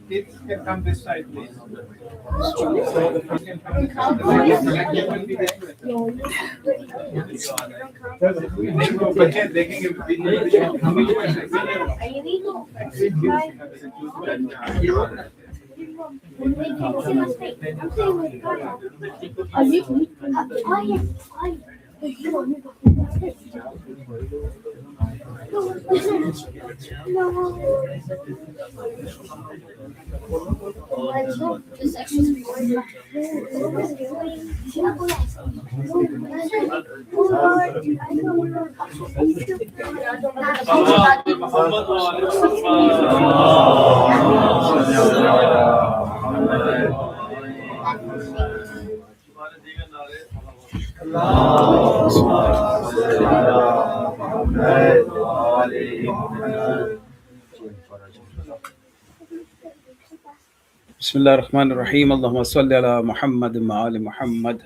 Kids can come this side, please. बच्चे देखेंगे بسم الله الرحمن الرحيم اللهم صل على محمد وآل محمد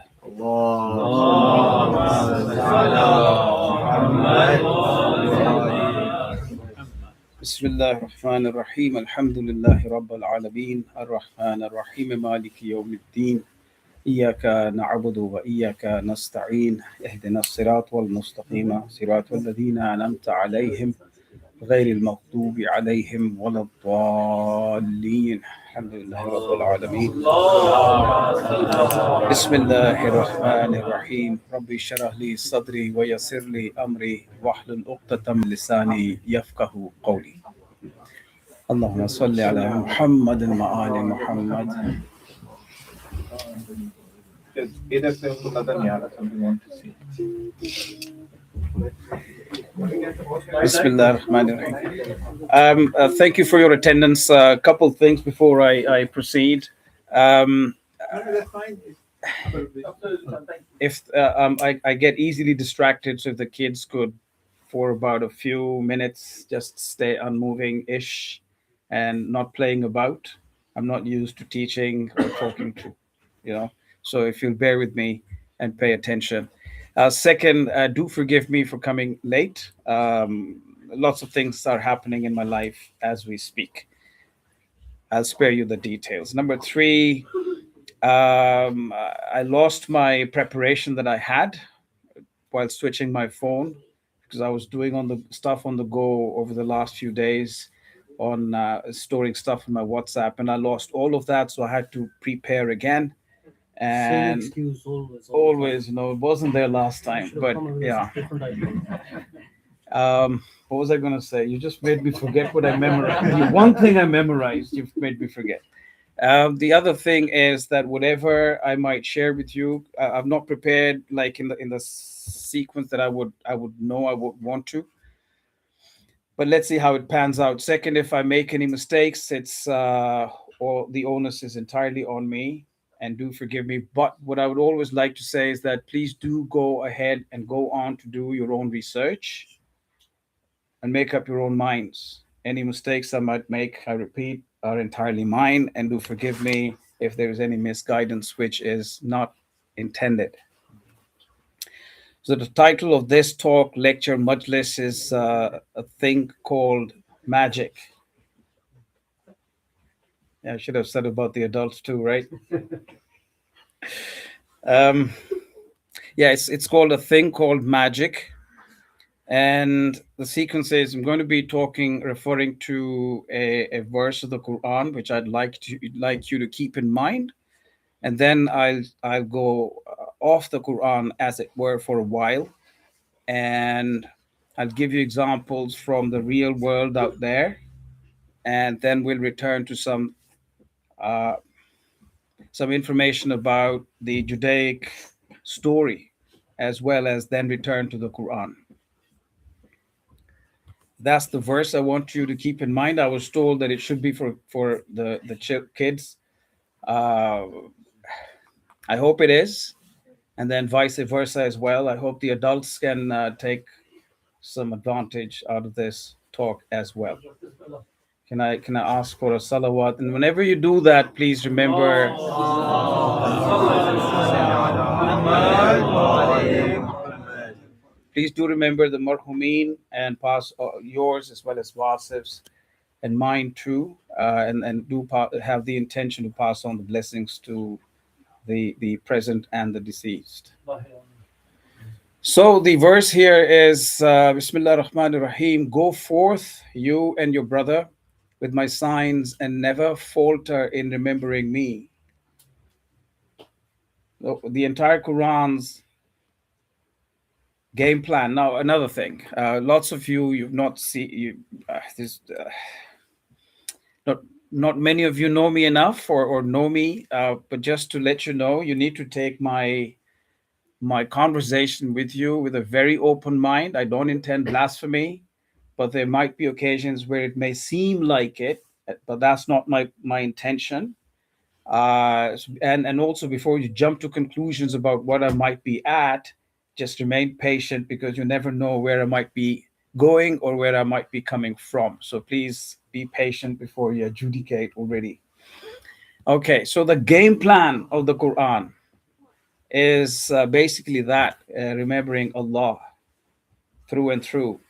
بسم الله الرحمن الرحيم الحمد لله رب العالمين الرحمن الرحيم مالك يوم الدين إياك نعبد وإياك نستعين اهدنا الصراط المستقيم صراط الذين أنعمت عليهم غير المغضوب عليهم ولا الضالين الحمد لله رب العالمين بسم الله الرحمن الرحيم ربي اشرح لي صدري ويسر لي أمري واحلل عقدة من لساني يفقه قولي اللهم صل على محمد وآل محمد इधर से उनको नजर नहीं आ रहा something want to see. Bismillah ar-Rahman ar-Rahim. Thank you for your attendance. A couple things before I proceed. That's fine. If I get easily distracted, so if the kids could, for about a few minutes, just stay unmoving-ish and not playing about. I'm not used to teaching or talking to. So if you'll bear with me and pay attention. Second, do forgive me for coming late. Lots of things are happening in my life as we speak. I'll spare you the details. Number three, I lost my preparation that I had while switching my phone because I was doing on the stuff on the go over the last few days on storing stuff in my WhatsApp, and I lost all of that, so I had to prepare again. Same And excuse always, it wasn't there last time, but yeah. What was I going to say? You just made me forget what I memorized. One thing I memorized, you've made me forget. The other thing is that whatever I might share with you, I'm not prepared like in the sequence that I would know I would want to. But let's see how it pans out. Second, if I make any mistakes, it's or the onus is entirely on me, and do forgive me. But what I would always like to say is that please do go ahead and go on to do your own research and make up your own minds. Any mistakes I might make, I repeat, are entirely mine, and do forgive me if there is any misguidance which is not intended. So the title of this talk, lecture, majlis is a thing called magic. Yeah, I should have said about the adults too, right? It's called a thing called magic. And the sequence is I'm going to be referring to a verse of the Quran, which I'd like you to keep in mind. And then I'll go off the Quran, as it were, for a while. And I'll give you examples from the real world out there. And then we'll return to some information about the Judaic story, as well as then return to the Quran. That's the verse I want you to keep in mind. I was told that it should be for the kids. I hope it is, and then vice versa as well. I hope the adults can take some advantage out of this talk as well. Can I ask for a salawat? And whenever you do that, please remember. Please do remember the marhumin and pass yours as well as Wasif's and mine too, and have the intention to pass on the blessings to the present and the deceased. So the verse here is Bismillah ar-Rahman ar-Rahim. Go forth, you and your brother, with my signs, and never falter in remembering me. The entire Quran's game plan. Now, another thing. Lots of you've not seen you. Not many of you know me enough or know me, but just to let you know, you need to take my conversation with you with a very open mind. I don't intend blasphemy, but there might be occasions where it may seem like it, but that's not my intention. And also, before you jump to conclusions about what I might be at, just remain patient, because you never know where I might be going or where I might be coming from. So please be patient before you adjudicate already. Okay, so the game plan of the Quran is basically that, remembering Allah through and through.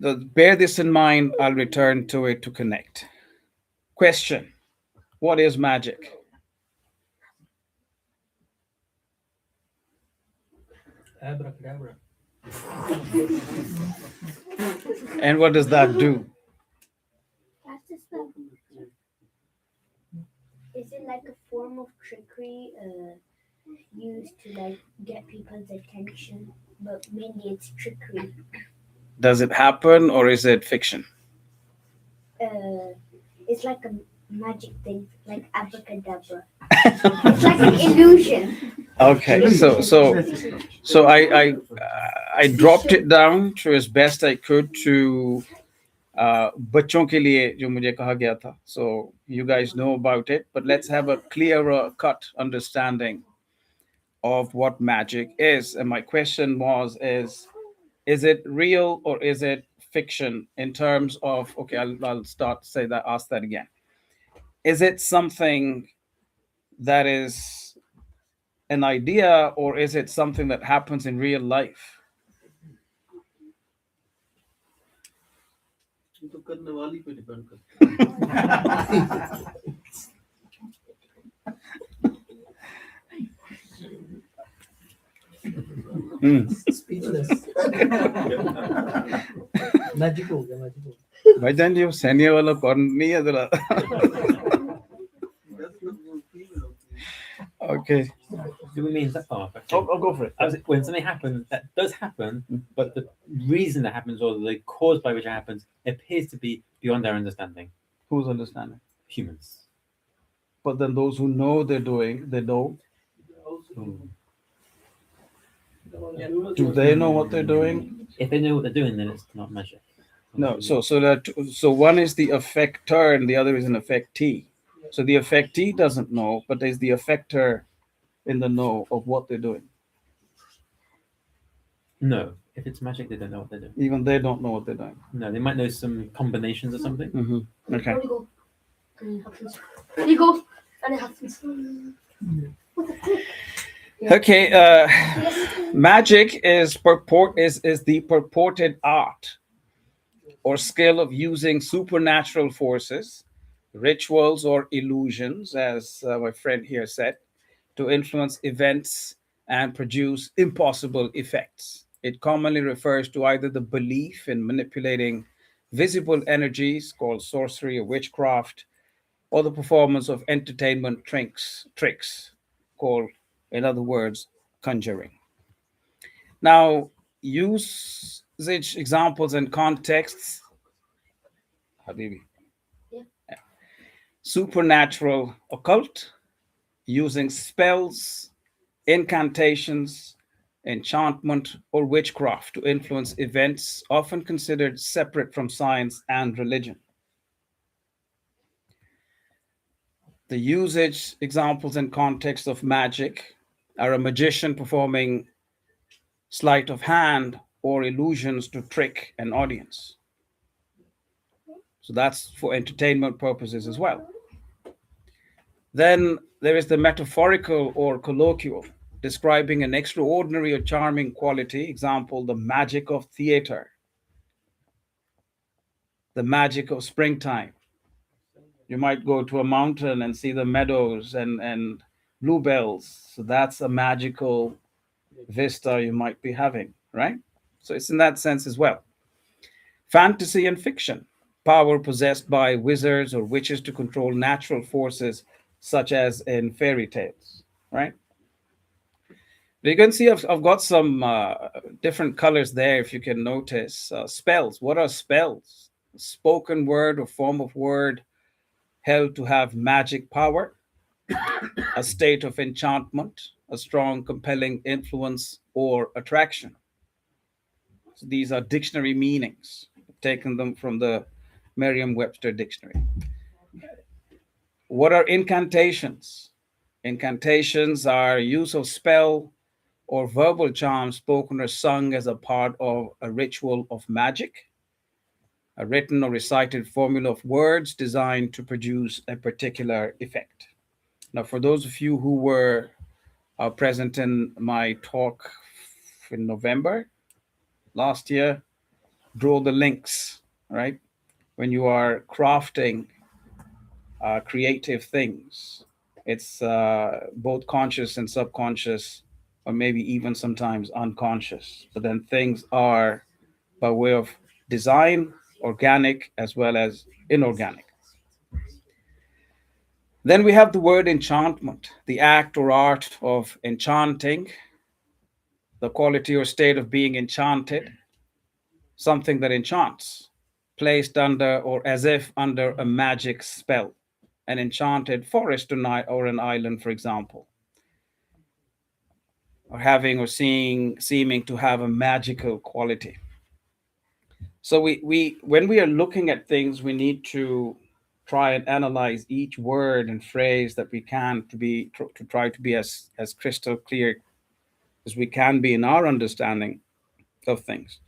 Bear this in mind. I'll return to it to connect. Question: what is magic? Abracadabra. And what does that do? That's just the. Is it like a form of trickery used to like get people's attention? But mainly it's trickery. Does it happen, or is it fiction? It's like a magic thing, like abracadabra. It's like an illusion. Okay, so I dropped it down to as best I could to बच्चों के लिए जो मुझे कहा गया था. So you guys know about it, but let's have a clearer cut understanding of what magic is. And my question is it real or is it fiction in terms of, okay, I'll ask that again. Is it something that is an idea, or is it something that happens in real life? Speechless. Magical. भाईजान जी वो सैनिया वाला कौन नहीं है जरा. Okay. Do we mean that? Oh, okay. I'll go for it. When something happens, that does happen, but the reason that happens or the cause by which it happens appears to be beyond our understanding. Who's understanding? Humans. But then those who know they know. Do they know what they're doing? If they know what they're doing, then it's not magic. No. So one is the effector and the other is an effectee. So the effectee doesn't know, but there's the effector in the know of what they're doing. No. If it's magic, they don't know what they're doing. Even they don't know what they're doing. No, they might know some combinations or something. Mm-hmm. Okay. There you go. And it happens. Okay. Magic is the purported art or skill of using supernatural forces, rituals, or illusions, as my friend here said, to influence events and produce impossible effects. It commonly refers to either the belief in manipulating visible energies, called sorcery or witchcraft, or the performance of entertainment tricks, called, in other words, conjuring. Now, usage, examples, and contexts. Habibi. Yeah. Supernatural, occult, using spells, incantations, enchantment, or witchcraft to influence events, often considered separate from science and religion. The usage, examples, and context of magic are a magician performing sleight of hand or illusions to trick an audience. So that's for entertainment purposes as well. Then there is the metaphorical or colloquial. describing an extraordinary or charming quality. Example, the magic of theater, the magic of springtime. You might go to a mountain and see the meadows and bluebells. So that's a magical vista you might be having, right? So it's in that sense as well. Fantasy and fiction, power possessed by wizards or witches to control natural forces, such as in fairy tales, right? You can see I've got some different colors there, if you can notice. Spells. What are spells? Spoken word or form of word held to have magic power, a state of enchantment, a strong, compelling influence, or attraction. So these are dictionary meanings. I've taken them from the Merriam-Webster dictionary. What are incantations? Incantations are use of spell or verbal charm spoken or sung as a part of a ritual of magic, a written or recited formula of words designed to produce a particular effect. Now, for those of you who were present in my talk in November last year, draw the links, right? When you are crafting creative things, it's both conscious and subconscious, or maybe even sometimes unconscious. But then things are by way of design, organic as well as inorganic. Then we have the word enchantment, the act or art of enchanting, the quality or state of being enchanted, something that enchants, placed under or as if under a magic spell, an enchanted forest or an island, for example, or having or seeming to have a magical quality. So we when we are looking at things, we need to try and analyze each word and phrase that we can to try to be as crystal clear as we can be in our understanding of things.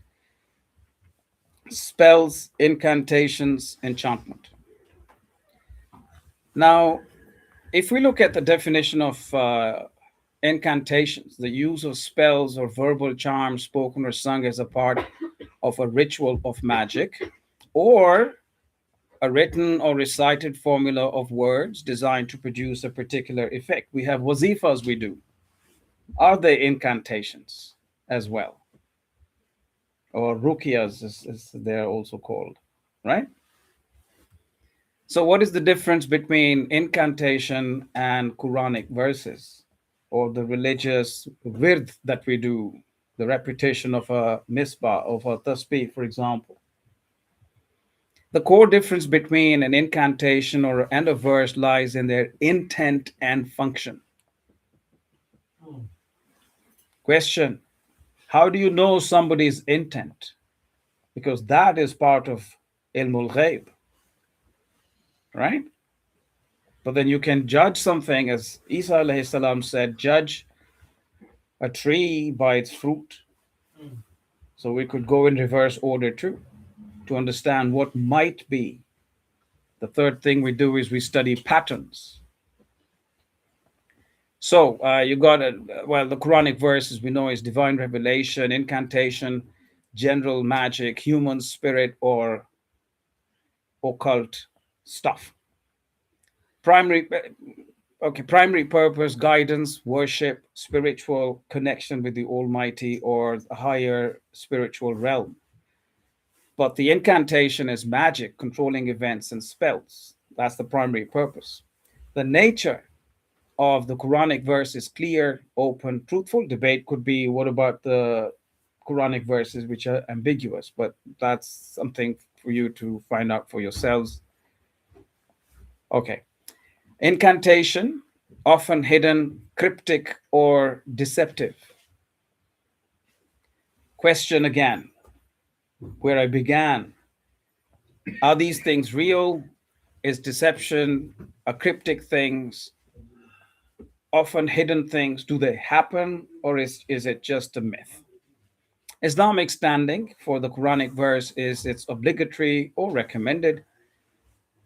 Spells, incantations, enchantment. Now, if we look at the definition of incantations, the use of spells or verbal charms spoken or sung as a part of a ritual of magic, or a written or recited formula of words designed to produce a particular effect. We have wazifas we do. Are they incantations as well? Or ruqyas, as they're also called, right? So what is the difference between incantation and Quranic verses, or the religious wird that we do, the repetition of a misbah, of a tasbih, for example? The core difference between an incantation and a verse lies in their intent and function. Question: how do you know somebody's intent? Because that is part of ilmul ghaib, right? But then you can judge something, as Isa alayhi salam said, judge a tree by its fruit. So we could go in reverse order too, to understand what might be. The third thing we do is we study patterns. So you got the Quranic verses we know is divine revelation, incantation, general magic, human spirit, or occult stuff. Primary purpose, guidance, worship, spiritual connection with the Almighty or a higher spiritual realm. But the incantation is magic, controlling events and spells. That's the primary purpose. The nature of the Quranic verse is clear, open, truthful. Debate could be, what about the Quranic verses which are ambiguous? But that's something for you to find out for yourselves. Okay. Incantation, often hidden, cryptic, or deceptive. Question again, where I began. Are these things real? Is deception a cryptic things? Often hidden things, do they happen, or is it just a myth? Islamic standing for the Quranic verse is it's obligatory or recommended,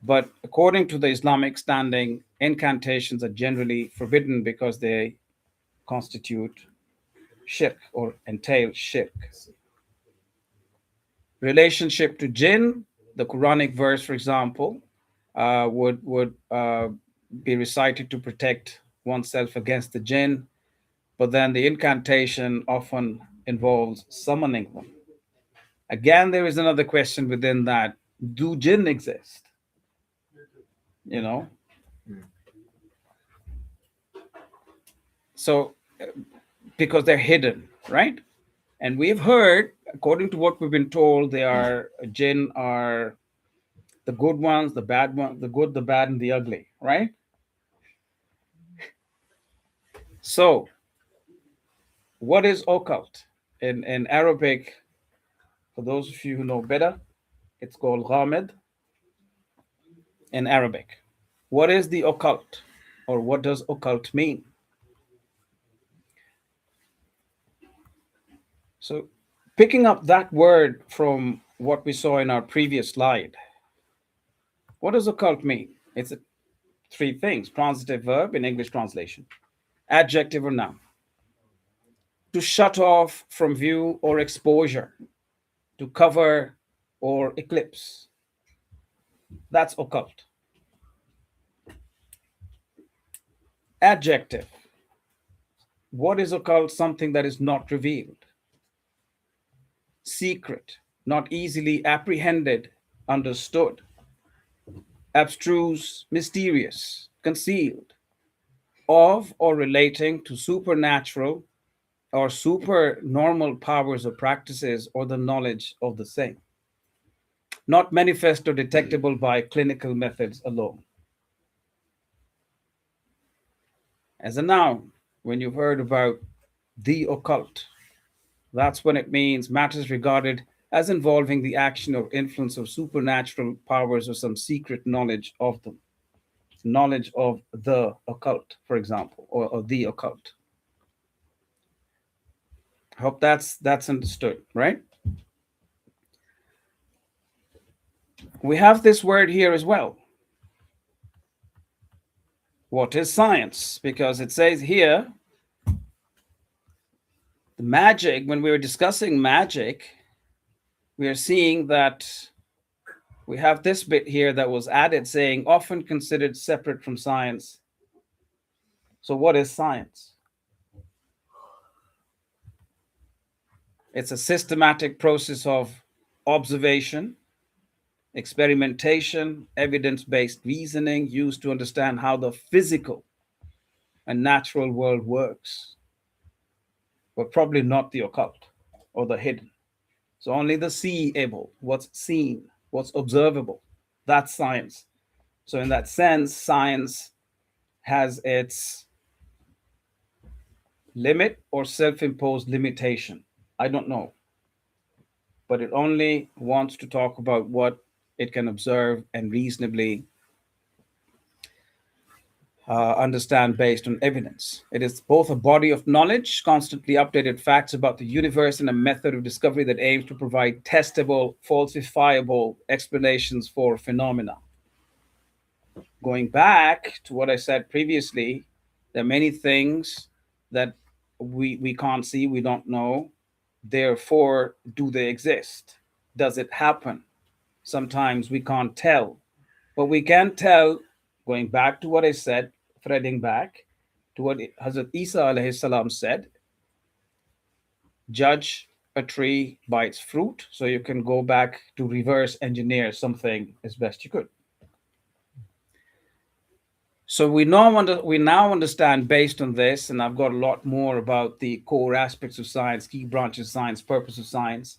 but according to the Islamic standing, incantations are generally forbidden because they constitute shirk or entail shirk. Relationship to jinn, the Quranic verse, for example, would be recited to protect oneself against the jinn, but then the incantation often involves summoning them. Again, there is another question within that: do jinn exist? You know, so because they're hidden, right? And we've heard, according to what we've been told, they are jinn are the good ones, the bad ones, the good, the bad, and the ugly, right? So, what is occult? In Arabic, for those of you who know better, it's called ghamid in Arabic. What is the occult, or what does occult mean? So, picking up that word from what we saw in our previous slide, what does occult mean? It's three things: transitive verb in English translation, adjective or noun. To shut off from view or exposure, to cover or eclipse. That's occult. Adjective. What is occult? Something that is not revealed. Secret, not easily apprehended, understood. Abstruse, mysterious, concealed. Of or relating to supernatural or super normal powers or practices or the knowledge of the same. Not manifest or detectable by clinical methods alone. As a noun, when you've heard about the occult, that's when it means matters regarded as involving the action or influence of supernatural powers or some secret knowledge of them. Knowledge of the occult, for example, or the occult. I hope that's understood, right? We have this word here as well. What is science? Because it says here, the magic, when we were discussing magic, we are seeing that we have this bit here that was added saying, often considered separate from science. So what is science? It's a systematic process of observation, experimentation, evidence-based reasoning used to understand how the physical and natural world works, but probably not the occult or the hidden. So only the seeable, what's seen, what's observable, that's science. So in that sense, science has its limit or self-imposed limitation. I don't know. But it only wants to talk about what it can observe and reasonably understand based on evidence. It is both a body of knowledge, constantly updated facts about the universe, and a method of discovery that aims to provide testable, falsifiable explanations for phenomena. Going back to what I said previously, there are many things that we can't see, we don't know. Therefore, do they exist? Does it happen? Sometimes we can't tell. But we can tell, going back to what I said, threading back to what Hazrat Isa alayhi salam said, judge a tree by its fruit. So you can go back to reverse engineer something as best you could. So we now understand based on this, and I've got a lot more about the core aspects of science, key branches of science, purpose of science.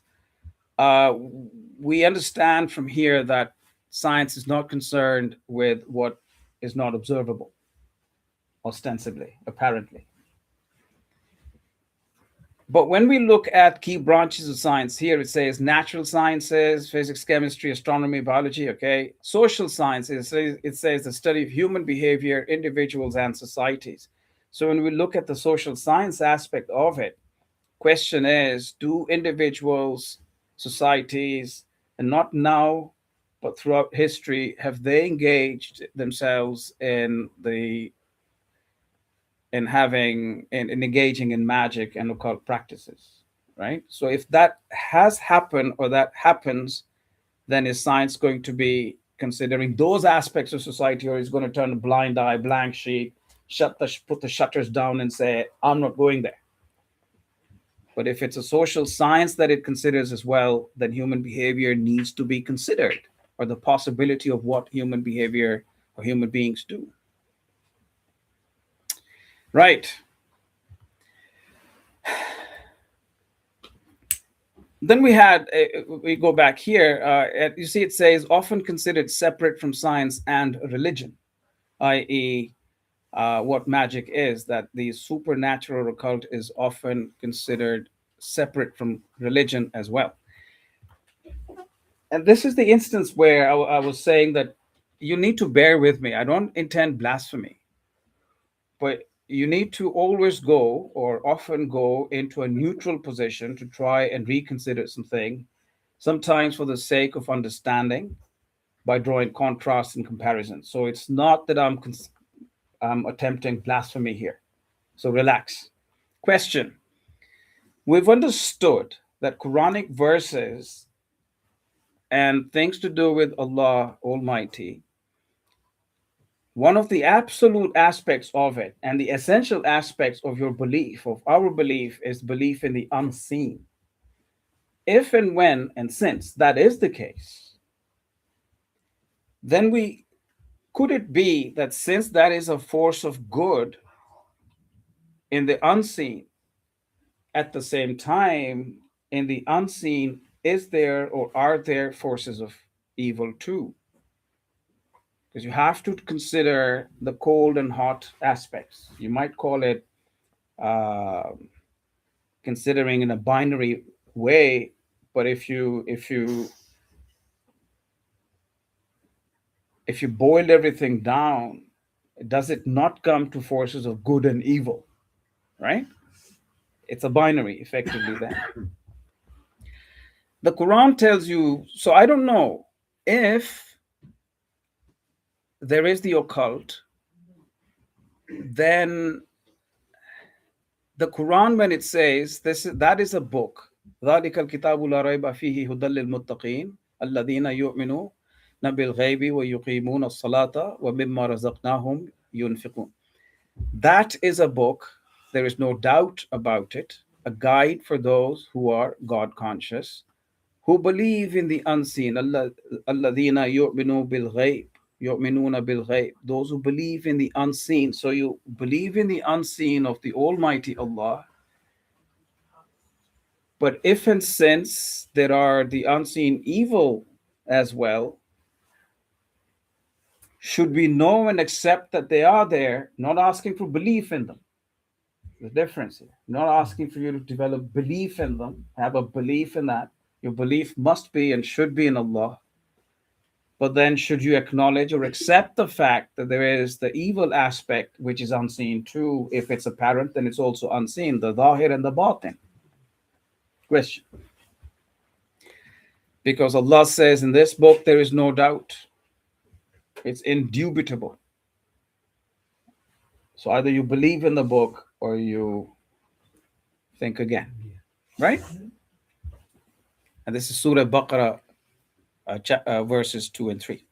We understand from here that science is not concerned with what is not observable, ostensibly, apparently. But when we look at key branches of science here, it says natural sciences, physics, chemistry, astronomy, biology, okay? Social sciences, it says the study of human behavior, individuals, and societies. So when we look at the social science aspect of it, question is, do individuals, societies, and not now, but throughout history, have they engaged themselves in in having in engaging in magic and occult practices, right? So if that has happened or that happens, then is science going to be considering those aspects of society, or is going to turn a blind eye, blank sheet, put the shutters down and say, I'm not going there? But if it's a social science that it considers as well, then human behavior needs to be considered, or the possibility of what human behavior or human beings do. Right. Then we go back here. You see, it says often considered separate from science and religion, i.e., what magic is, that the supernatural occult is often considered separate from religion as well. And this is the instance where I was saying that you need to bear with me. I don't intend blasphemy, but you need to always go, or often go, into a neutral position to try and reconsider something, sometimes for the sake of understanding, by drawing contrasts and comparisons. So it's not that I'm attempting blasphemy here. So relax. Question. We've understood that Quranic verses and things to do with Allah Almighty, one of the absolute aspects of it and the essential aspects of your belief, of our belief, is belief in the unseen. If and when and since that is the case, then could it be that since that is a force of good in the unseen, at the same time, in the unseen, is there or are there forces of evil too? Because you have to consider the cold and hot aspects. You might call it considering in a binary way, but if you boiled everything down, does it not come to forces of good and evil, right? It's a binary, effectively, then. The Quran tells you, so I don't know if there is the occult, then the Quran, when it says that is a book, ذَلِكَ الْكِتَابُ لَا رَيْبَ فِيهِ هُدًى لِلْمُتَّقِينَ الَّذِينَ يُؤْمِنُونَ بِالْغَيْبِ وَيُقِيمُونَ الصَّلَاةَ وَمِمَّا رَزَقْنَاهُمْ يُنْفِقُونَ. That is a book, there is no doubt about it, a guide for those who are God conscious, who believe in the unseen. الَّذِينَ يُؤْمِنُونَ بِالْغَيْبِ يُؤْمِنُونَ بِالْغَيْبِ, those who believe in the unseen. So you believe in the unseen of the Almighty Allah. But if and since there are the unseen evil as well, should we know and accept that they are there, not asking for belief in them? The difference here. Not asking for you to develop belief in them, have a belief in that. Your belief must be and should be in Allah. But then should you acknowledge or accept the fact that there is the evil aspect which is unseen too? If it's apparent, then it's also unseen, the Zahir and the Batin. Question. Because Allah says in this book, there is no doubt. It's indubitable. So either you believe in the book or you think again. Right? And this is Surah Baqarah, verses 2 and 3.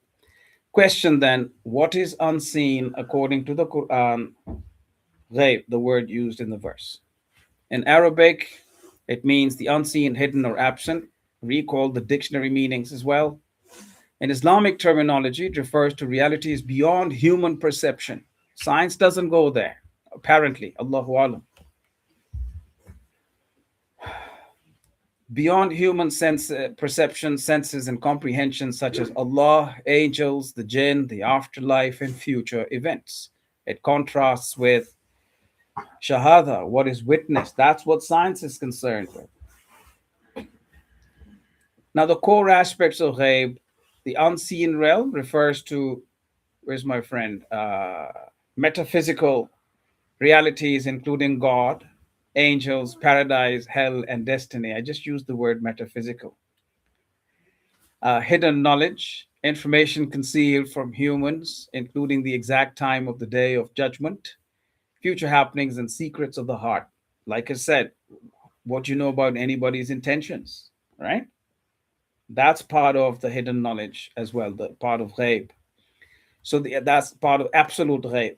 Question then, what is unseen according to the Quran? Ghaib, the word used in the verse. In Arabic, it means the unseen, hidden, or absent. Recall the dictionary meanings as well. In Islamic terminology, it refers to realities beyond human perception. Science doesn't go there, apparently. Allahu Alam. Beyond human perception, senses, and comprehension, such as Allah, angels, the jinn, the afterlife, and future events. It contrasts with shahada, what is witnessed. That's what science is concerned with. Now, the core aspects of ghaib, the unseen realm, refers to, where's my friend? Metaphysical realities, including God, angels, paradise, hell, and destiny. I just used the word metaphysical. Hidden knowledge, information concealed from humans, including the exact time of the day of judgment, future happenings and secrets of the heart. Like I said, what you know about anybody's intentions, right? That's part of the hidden knowledge as well, the part of ghaib. So that's part of absolute ghaib.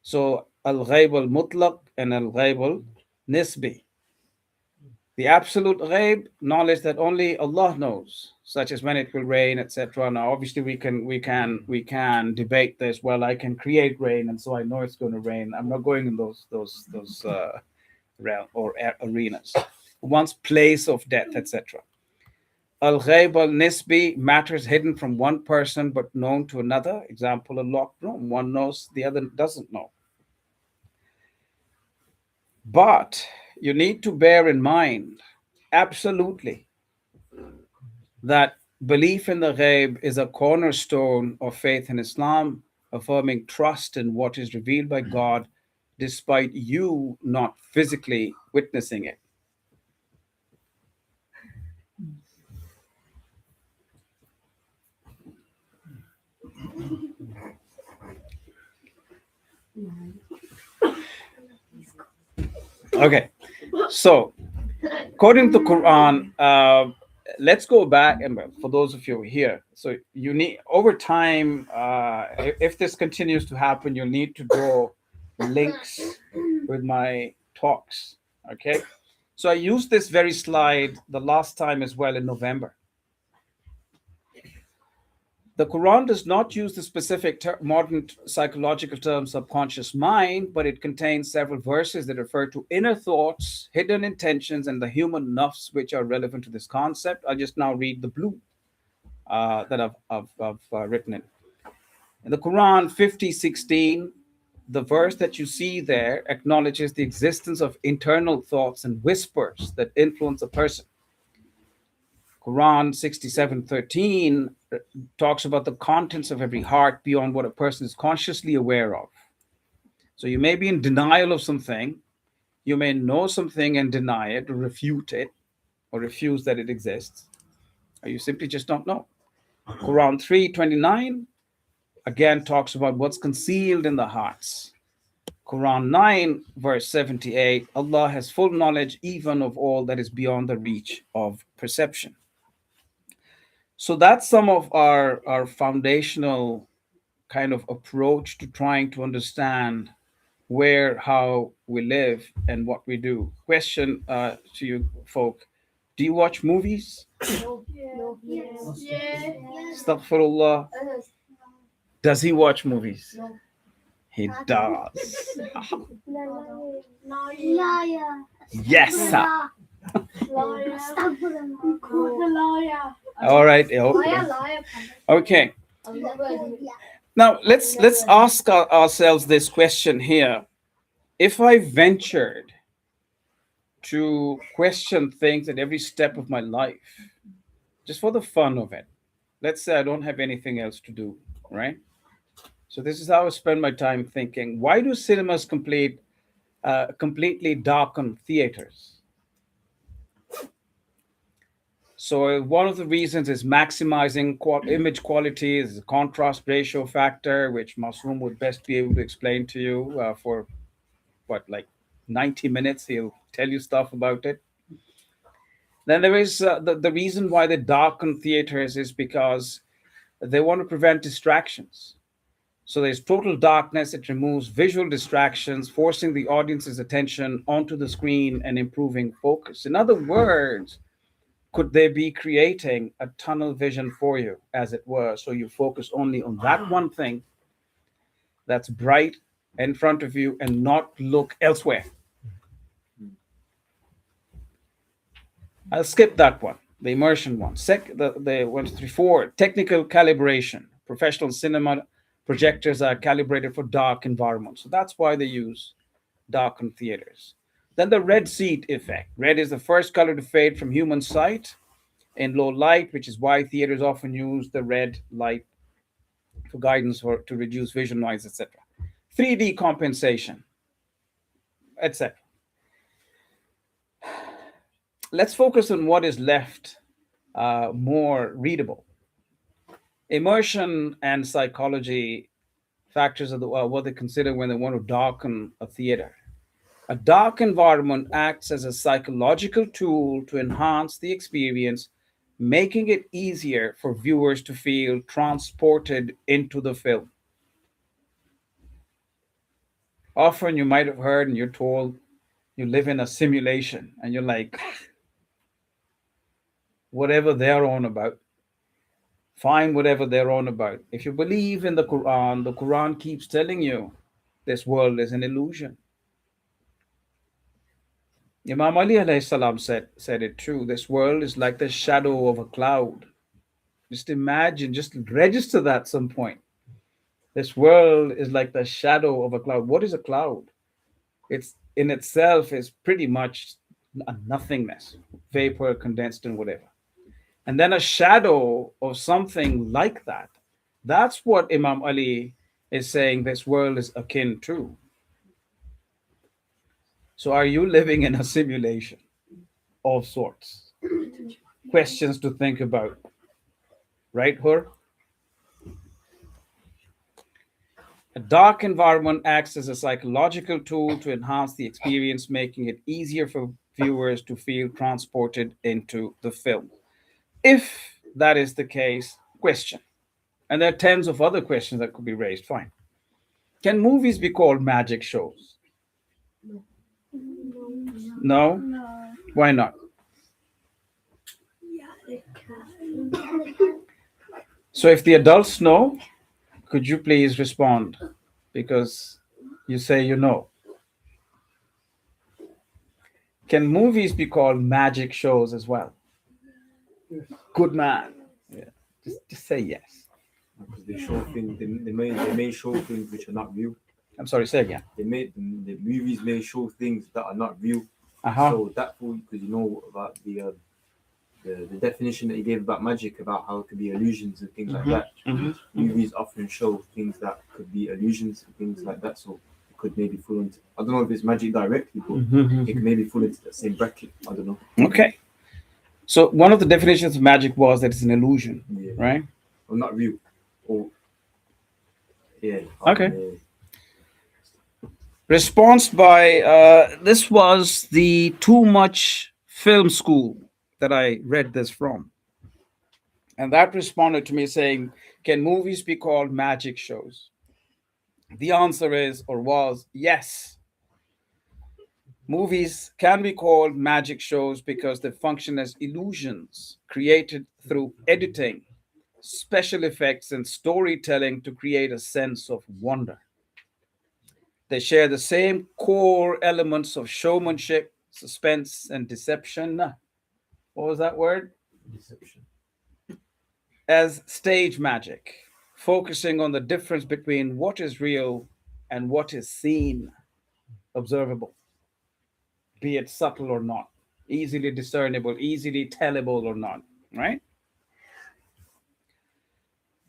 So al-ghaib al-mutlaq and al-ghaib al-nisbi. The absolute ghaib, knowledge that only Allah knows, such as when it will rain, etc. Now, obviously, we can debate this. Well, I can create rain, and so I know it's going to rain. I'm not going in those realm or arenas. One's place of death, etc. Al-ghaib al-nisbi, matters hidden from one person but known to another. Example, a locked room. One knows, the other doesn't know. But you need to bear in mind, absolutely, that belief in the ghaib is a cornerstone of faith in Islam, affirming trust in what is revealed by God, despite you not physically witnessing it. Okay, so according to Quran, let's go back, and for those of you here, so you need over time, if this continues to happen, you'll need to draw links with my talks. Okay, so I used this very slide the last time as well in November. The Quran does not use the specific modern psychological term subconscious mind, but it contains several verses that refer to inner thoughts, hidden intentions, and the human nafs, which are relevant to this concept. I'll just now read the blue that I've written in. In the Quran 50:16, the verse that you see there acknowledges the existence of internal thoughts and whispers that influence a person. Quran 67:13 talks about the contents of every heart beyond what a person is consciously aware of. So you may be in denial of something, you may know something and deny it, or refute it, or refuse that it exists, or you simply just don't know. Quran 3:29 again talks about what's concealed in the hearts. Quran 9 verse 78, Allah has full knowledge even of all that is beyond the reach of perception. So that's some of our foundational kind of approach to trying to understand where, how we live and what we do. Question to you folk, do you watch movies? No. Yes. Astaghfirullah. Does he watch movies? No. He does. Liar. Yes, sir. Liar. All right. Liar. Okay. Now let's ask ourselves this question here. If I ventured to question things at every step of my life, just for the fun of it, let's say I don't have anything else to do, right? So this is how I spend my time thinking. Why do cinemas completely darken theaters? So one of the reasons is maximizing image quality, is a contrast ratio factor, which Masroom would best be able to explain to you for like 90 minutes. He'll tell you stuff about it. Then there is the reason why they darken theaters is because they want to prevent distractions. So there's total darkness. It removes visual distractions, forcing the audience's attention onto the screen and improving focus. In other words, could they be creating a tunnel vision for you, as it were, so you focus only on that one thing that's bright in front of you and not look elsewhere? I'll skip that one, the immersion one. The 1, 2, 3, 4, technical calibration. Professional cinema projectors are calibrated for dark environments. So that's why they use darkened theaters. Then the red seat effect. Red is the first color to fade from human sight in low light, which is why theaters often use the red light for guidance or to reduce vision noise, etc. 3D compensation, etc. Let's focus on what is left more readable. Immersion and psychology factors of what they consider when they want to darken a theater. A dark environment acts as a psychological tool to enhance the experience, making it easier for viewers to feel transported into the film. Often you might have heard and you're told you live in a simulation, and you're like, whatever they're on about, find whatever they're on about. If you believe in the Quran keeps telling you this world is an illusion. Imam Ali alayhi salam said it too. This world is like the shadow of a cloud. Just imagine, just register that at some point. This world is like the shadow of a cloud. What is a cloud? It's in itself is pretty much a nothingness, vapor condensed and whatever. And then a shadow of something like that. That's what Imam Ali is saying this world is akin to. So are you living in a simulation of sorts? Questions to think about. Right, Hur? A dark environment acts as a psychological tool to enhance the experience, making it easier for viewers to feel transported into the film. If that is the case, question. And there are tens of other questions that could be raised. Fine. Can movies be called magic shows? No? Why not? So if the adults know, could you please respond? Because you say you know. Can movies be called magic shows as well? Good man. Yeah. Just say yes. Because they show things, they may show things which are not real. I'm sorry, say again. The movies may show things that are not real. Uh-huh. So that because you know about the definition that you gave about magic, about how it could be illusions and things like that. Movies often show things that could be illusions and things like that. So it could maybe fall into, I don't know if it's magic directly, but it could maybe fall into the same bracket. I don't know. Okay. So one of the definitions of magic was that it's an illusion, right? Or not real. Or yeah. Okay. Response by this was the Too Much Film School that I read this from. And that responded to me saying, can movies be called magic shows? The answer is, or was, yes. Movies can be called magic shows because they function as illusions created through editing, special effects, and storytelling to create a sense of wonder. They share the same core elements of showmanship, suspense, and deception. What was that word? Deception. As stage magic, focusing on the difference between what is real and what is seen, observable, be it subtle or not, easily discernible, easily tellable or not, right?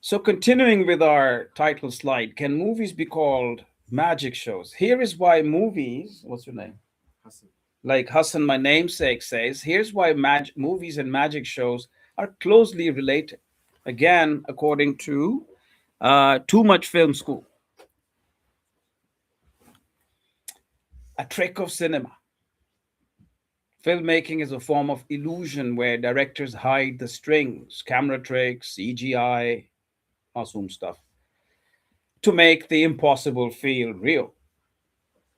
So continuing with our title slide, can movies be called magic shows? Here is why movies, what's your name? Hassan. Like Hassan, my namesake, says, here's why movies and magic shows are closely related. Again, according to Too Much Film School. A trick of cinema. Filmmaking is a form of illusion where directors hide the strings, camera tricks, CGI, awesome stuff, to make the impossible feel real.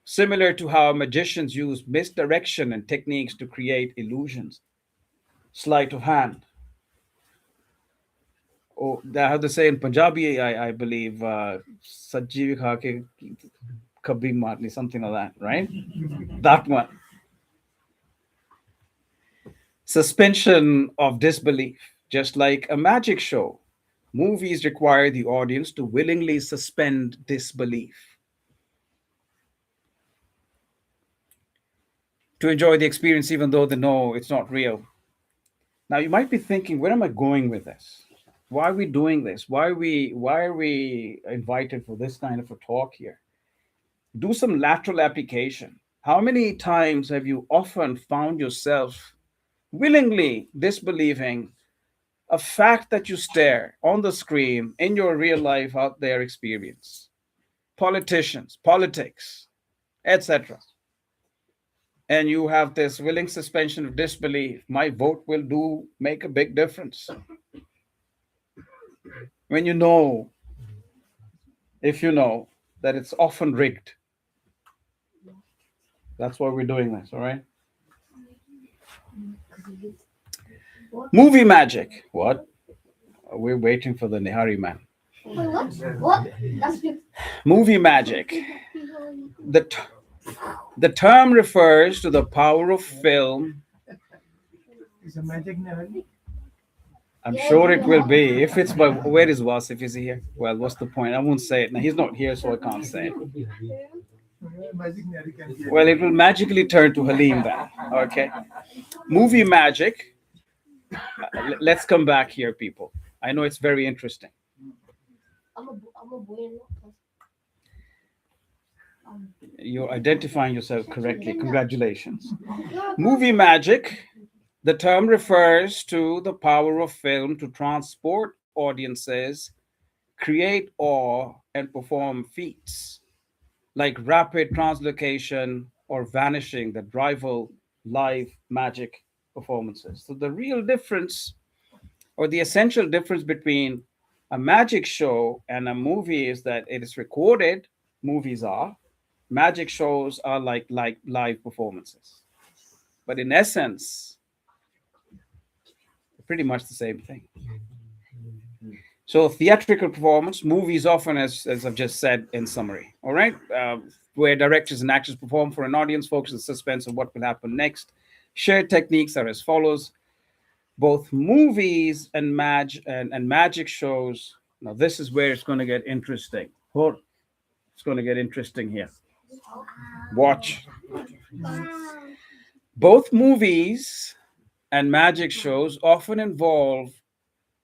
Similar to how magicians use misdirection and techniques to create illusions. Sleight of hand. Oh, they have to say in Punjabi, I believe, Sajji kha ke kabhi marni, something like that, right? That one. Suspension of disbelief. Just like a magic show, movies require the audience to willingly suspend disbelief to enjoy the experience, even though they know it's not real. Now, you might be thinking, where am I going with this? Why are we doing this? Why are we invited for this kind of a talk here? Do some lateral application. How many times have you often found yourself willingly disbelieving a fact that you stare on the screen in your real life out there experience? politicians, politics, etc. And you have this willing suspension of disbelief. My vote will make a big difference. When you know, if you know that it's often rigged. That's why we're doing this, all right? Movie magic. What? We're waiting for the Nihari man. Wait, what? What? That's Movie magic. The term refers to the power of film. It's a magic never. I'm sure it will be. If it's by, where is Wasif? Is he here? Well, what's the point? I won't say it. Now, he's not here, so I can't say it. Magic never can be. Well, it will magically turn to Halim then. Okay. Movie magic. Let's come back here, people. I know it's very interesting. I'm a boy. You're identifying yourself correctly. Congratulations. Movie magic. The term refers to the power of film to transport audiences, create awe, and perform feats like rapid translocation or vanishing that rival live magic performances. So the real difference, or the essential difference between a magic show and a movie, is that it is recorded. Movies are. Magic shows are like live performances. But in essence, pretty much the same thing. So theatrical performance, movies often, as I've just said in summary, all right, where directors and actors perform for an audience, focus on suspense of what will happen next. Shared techniques are as follows. Both movies and magic shows. Now this is where it's going to get interesting. It's going to get interesting here. Watch. Both movies and magic shows often involve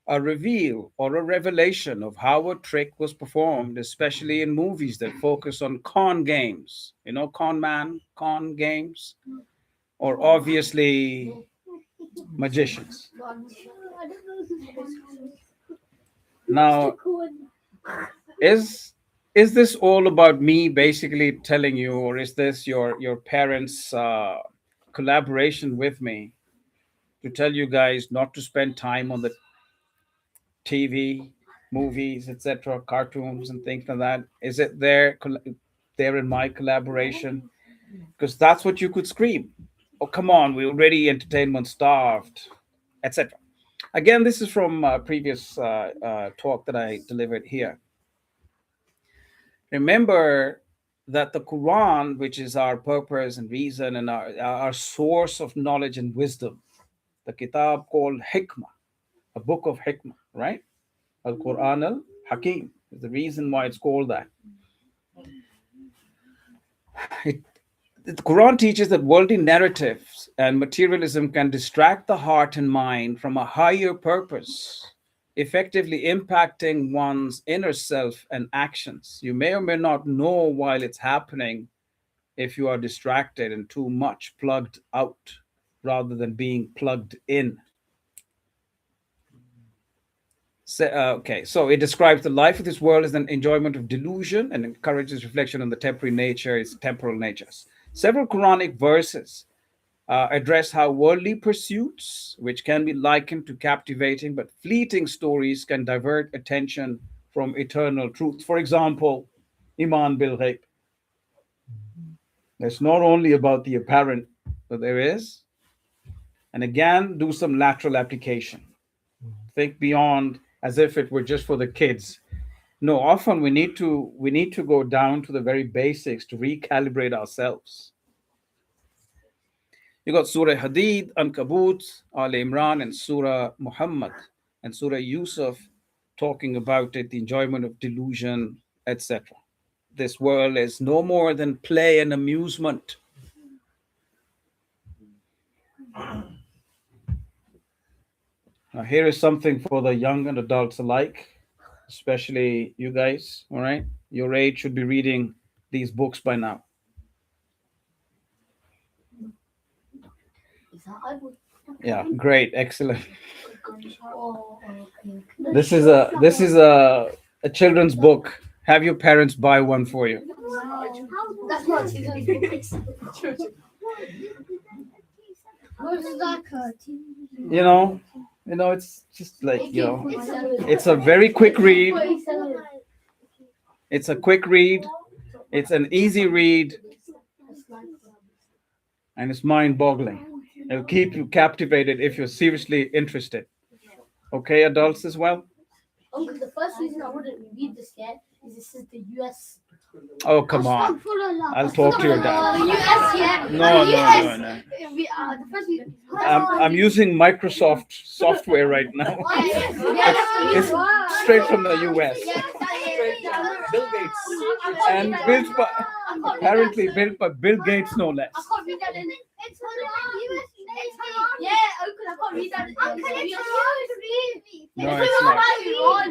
a reveal or a revelation of how a trick was performed, especially in movies that focus on con games. You know, con man, con games, or obviously magicians. Now, is this all about me basically telling you, or is this your parents' collaboration with me to tell you guys not to spend time on the TV, movies, etc., cartoons and things like that? Is it there in my collaboration? Because that's what you could scream. Oh, come on, we're already entertainment starved, etc. Again, this is from a previous talk that I delivered here. Remember that the Quran, which is our purpose and reason and our source of knowledge and wisdom, the kitab called Hikmah, a book of Hikmah, right? Al-Quran al-Hakim is the reason why it's called that. The Quran teaches that worldly narratives and materialism can distract the heart and mind from a higher purpose, effectively impacting one's inner self and actions. You may or may not know while it's happening if you are distracted and too much plugged out rather than being plugged in. So it describes the life of this world as an enjoyment of delusion and encourages reflection on the temporary nature, its temporal natures. Several Quranic verses address how worldly pursuits, which can be likened to captivating but fleeting stories, can divert attention from eternal truth. For example, Iman bil Ghaib. It's not only about the apparent, but there is. And again, do some lateral application. Think beyond as if it were just for the kids. No, often we need to go down to the very basics to recalibrate ourselves. You got Surah Hadid, Ankabut, Al Imran, and Surah Muhammad, and Surah Yusuf talking about it, the enjoyment of delusion, etc. This world is no more than play and amusement. Now, here is something for the young and adults alike, especially you guys, all right? Your age should be reading these books by now. Yeah, great, excellent. This is a children's book have your parents buy one for you. That's not What is that? It's just like, it's a very quick read. It's a quick read. It's an easy read, and it's mind-boggling. It'll keep you captivated if you're seriously interested. Okay, adults as well? Uncle, the first reason I wouldn't read this yet is this is the US. Oh, come on. I'll talk to your dad. The US, yeah. No. The first reason. I'm using Microsoft software right now. It's straight from the US. Bill Gates. And apparently built by Bill Gates, no less. I can't read that in it. It's yeah, Uncle, I can't read that in No, it's not.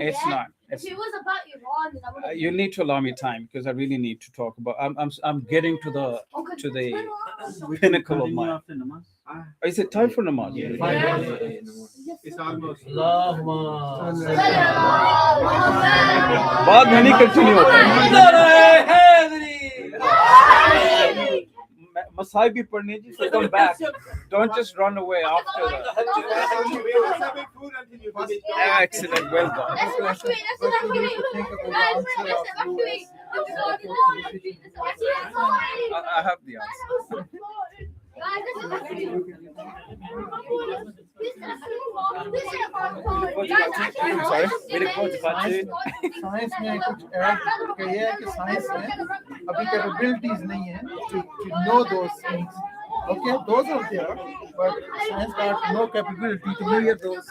It's not. If it was about Iran, then I would have. You need to allow me time because I really need to talk about. I'm getting to the pinnacle of my. Is it time for namaz? It's almost. बाद में नहीं continue होता है. Masai bhi padhne ji, so come back. Don't just run away after that. Excellent, well done. Let's evacuate. Guys, let's evacuate. I have the answer. Guys, let's evacuate. Sorry? Science में कुछ add किया है कि science में अभी capabilities नहीं है to know those things. Okay, those are there, but science got no capability to measure those.